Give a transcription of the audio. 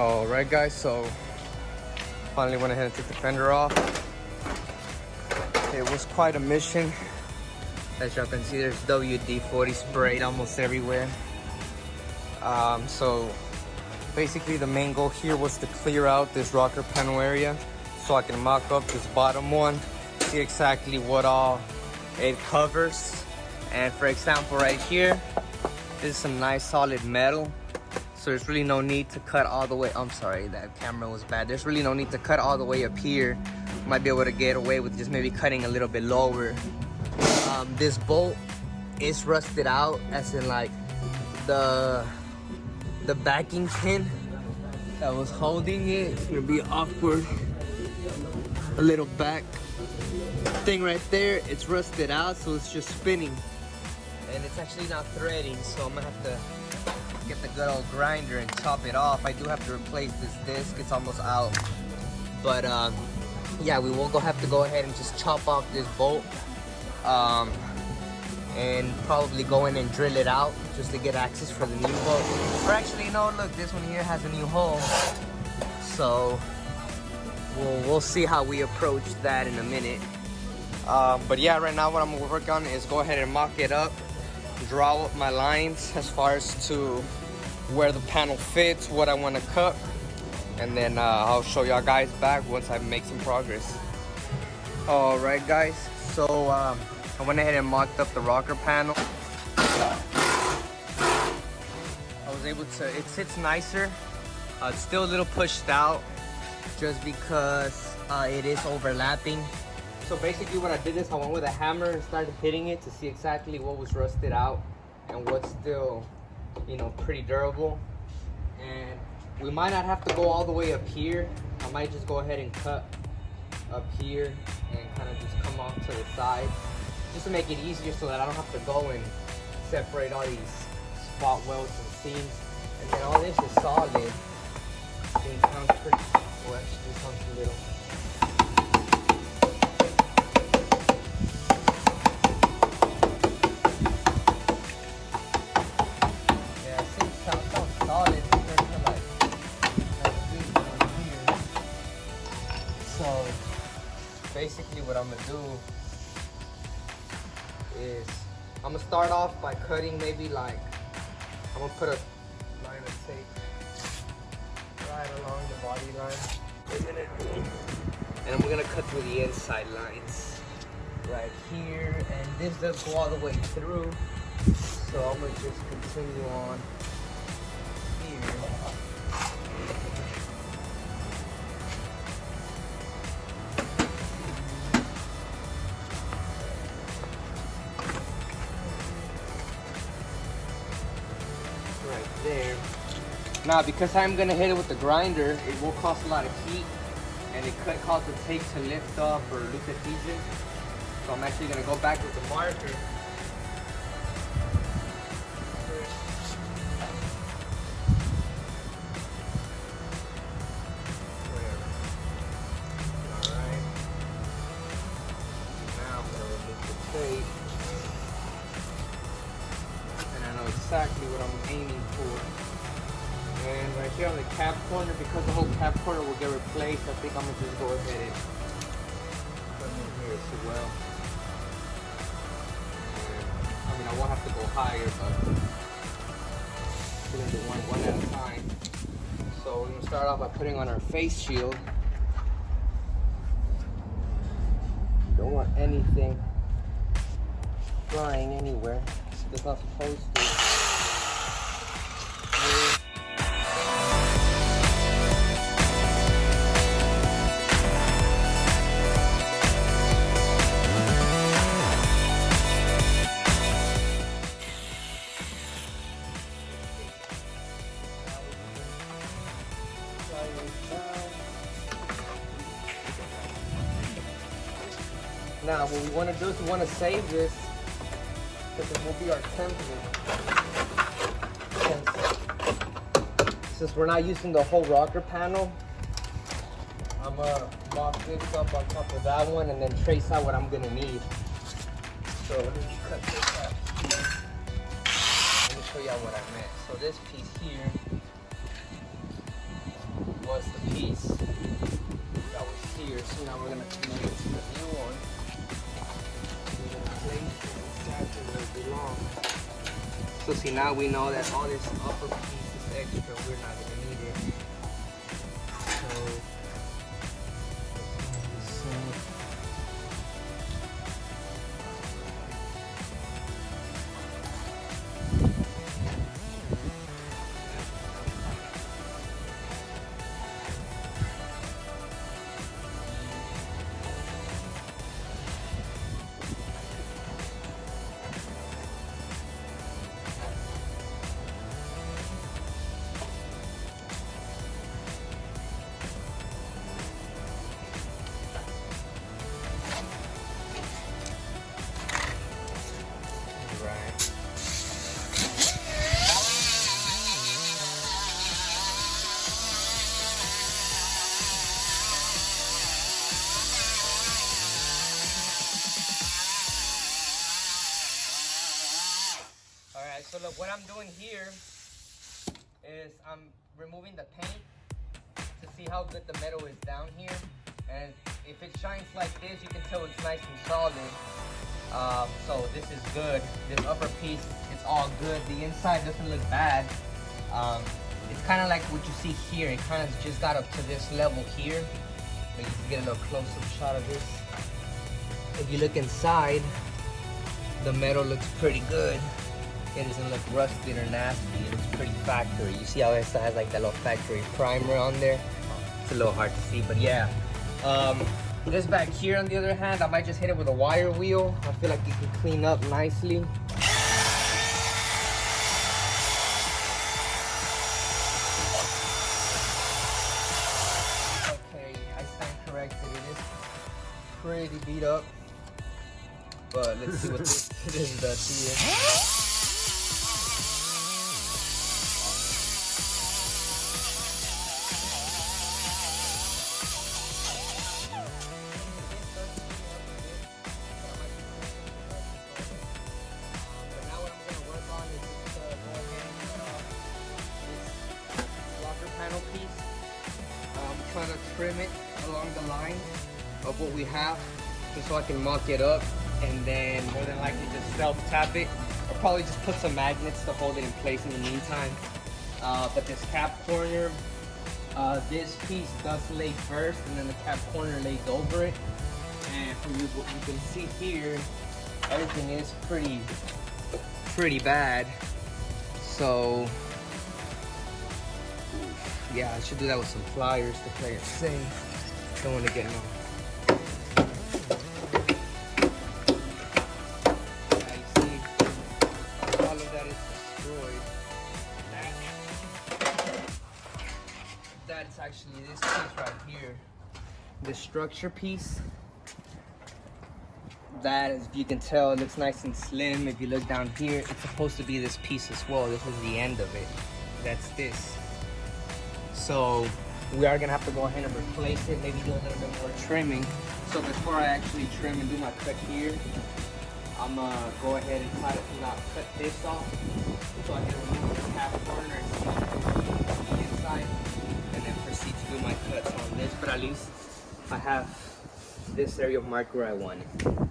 Alright guys, so finally went ahead and took the fender off. It was quite a mission. As y'all can see, there's WD-40 sprayed almost everywhere. So basically the main goal here was to clear out this rocker panel area so I can mock up this bottom one, see exactly what all it covers. And for example, right here, this is some nice solid metal. So there's really no need to cut all the way. I'm sorry, that camera was bad. There's really no need to cut all the way up here. Might be able to get away with just maybe cutting a little bit lower. This bolt is rusted out, as in like the backing pin that was holding it. It's gonna be awkward. A little back thing right there, it's rusted out, so it's just spinning. And it's actually not threading, so I'm gonna have to get the good old grinder and chop it off. I do have to replace this disc, it's almost out. But yeah, we will have to go ahead and just chop off this bolt and probably go in and drill it out just to get access for the new bolt. Or actually, no, look, this one here has a new hole. So we'll see how we approach that in a minute. But yeah, right now what I'm gonna work on is go ahead and mock it up, draw up my lines as far as to where the panel fits, what I want to cut, and then I'll show y'all guys back once I make some progress. Alright guys, so I went ahead and mocked up the rocker panel. I was able to, it sits nicer. It's still a little pushed out just because it is overlapping. So basically what I did is I went with a hammer and started hitting it to see exactly what was rusted out and what's still, you know, pretty durable. And we might not have to go all the way up here. I might just go ahead and cut up here and kind of just come off to the side just to make it easier so that I don't have to go and separate all these spot welds and seams. And then all this is solid. It sounds pretty, well actually it sounds a little. Basically what I'm gonna do is I'm gonna start off by cutting maybe like, I'm gonna put a line of tape right along the body line. And I'm gonna cut through the inside lines right here, and this does go all the way through, so I'm gonna just continue on here. There. Now, because I'm gonna hit it with the grinder, it will cause a lot of heat, and it could cause the tape to lift up or lose adhesion. So I'm actually gonna go back with the marker. Alright. Now I'm gonna remove the tape. Exactly what I'm aiming for. And right here on the cap corner, because the whole cap corner will get replaced, I think I'm gonna just go ahead and put them in here as well. And, I mean, I won't have to go higher, but we're gonna do one at a time. So we're gonna start off by putting on our face shield. Don't want anything flying anywhere. It's not supposed to. Now what we want to do is we want to save this because it will be our template. Since we're not using the whole rocker panel, I'm gonna mock this up on top of that one and then trace out what I'm gonna need. So let me just cut this out. Let me show y'all what I meant. So this piece here was the piece that was here. So now we're gonna connect it to the new one. We're gonna place it exactly where it belongs. So see, now we know that all this upper piece is extra. We're not gonna need it. So so look, what I'm doing here is I'm removing the paint to see how good the metal is down here. And if it shines like this, you can tell it's nice and solid. So this is good. This upper piece, it's all good. The inside doesn't look bad. It's kind of like what you see here. It kind of just got up to this level here. But you can get a little close-up shot of this. If you look inside, the metal looks pretty good. It doesn't look rusted or nasty. It looks pretty factory. You see how it has like that little factory primer on there? It's a little hard to see, but yeah. This back here, on the other hand, I might just hit it with a wire wheel. I feel like you can clean up nicely. Okay, I stand corrected. It is pretty beat up. But let's see what this does here. Piece. Try to trim it along the line of what we have just so I can mock it up, and then more than likely just self-tap it, or probably just put some magnets to hold it in place in the meantime. But this cap corner, this piece does lay first, and then the cap corner lays over it. And from what you can see here, everything is pretty bad. So yeah, I should do that with some pliers to play it safe. Don't want to get no. Yeah, you see, all of that is destroyed. That's actually this piece right here. The structure piece. That, as you can tell, it looks nice and slim. If you look down here, it's supposed to be this piece as well. This is the end of it. That's this. So we are gonna have to go ahead and replace it, maybe do a little bit more trimming. So before I actually trim and do my cut here, I'm gonna go ahead and try to cut this off so I can remove the cap corner and see the inside, and then proceed to do my cuts on this. But at least I have this area marked where I want it.